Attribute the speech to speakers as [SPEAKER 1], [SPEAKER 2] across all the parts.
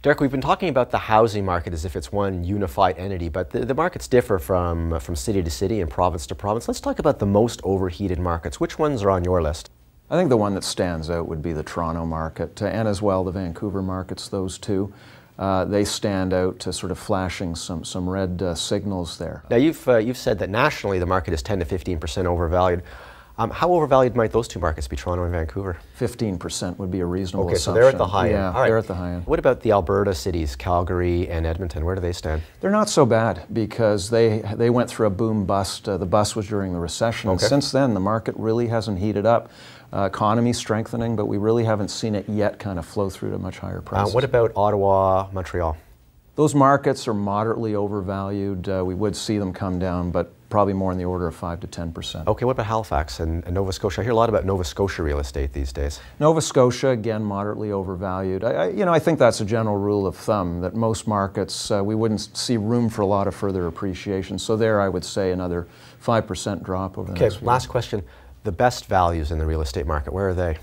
[SPEAKER 1] Derek, we've been talking about the housing market as if it's one unified entity, but the markets differ from city to city and province to province. Let's talk about the most overheated markets. Which ones are on your list?
[SPEAKER 2] I think the one that stands out would be the Toronto market, and as well the Vancouver markets, those two. They stand out to sort of flashing some red signals there.
[SPEAKER 1] Now you've said that nationally the market is 10 to 15% overvalued. How overvalued might those two markets be, Toronto and Vancouver?
[SPEAKER 2] 15% would be a reasonable
[SPEAKER 1] assumption.
[SPEAKER 2] So
[SPEAKER 1] they're at the high end.
[SPEAKER 2] Yeah,
[SPEAKER 1] All right.
[SPEAKER 2] They're at the high end.
[SPEAKER 1] What about the Alberta cities, Calgary and Edmonton? Where do they stand?
[SPEAKER 2] They're not so bad because they went through a boom-bust. The bust was during the recession.
[SPEAKER 1] Okay.
[SPEAKER 2] And since then, the market really hasn't heated up. Economy's strengthening, but we really haven't seen it yet kind of flow through to much higher prices.
[SPEAKER 1] What about Ottawa, Montreal?
[SPEAKER 2] Those markets are moderately overvalued. We would see them come down, but probably more in the order of 5 to 10%.
[SPEAKER 1] Okay, what about Halifax and Nova Scotia? I hear a lot about Nova Scotia real estate these days.
[SPEAKER 2] Nova Scotia, again, moderately overvalued. I think that's a general rule of thumb, that most markets, we wouldn't see room for a lot of further appreciation. So there, I would say another 5% drop over the next
[SPEAKER 1] Okay,
[SPEAKER 2] year.
[SPEAKER 1] last question. The best values in the real estate market, where are they?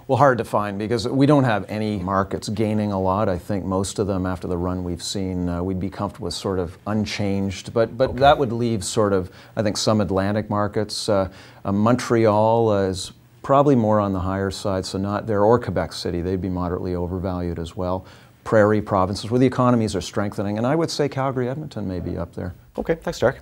[SPEAKER 2] Well, hard to find because we don't have any markets gaining a lot. I think most of them, after the run we've seen, we'd be comfortable with sort of unchanged. But okay. That would leave sort of, I think, some Atlantic markets. Montreal is probably more on the higher side, so not there, or Quebec City. They'd be moderately overvalued as well. Prairie provinces where the economies are strengthening, and I would say Calgary, Edmonton may be up there.
[SPEAKER 1] Okay, thanks, Derek.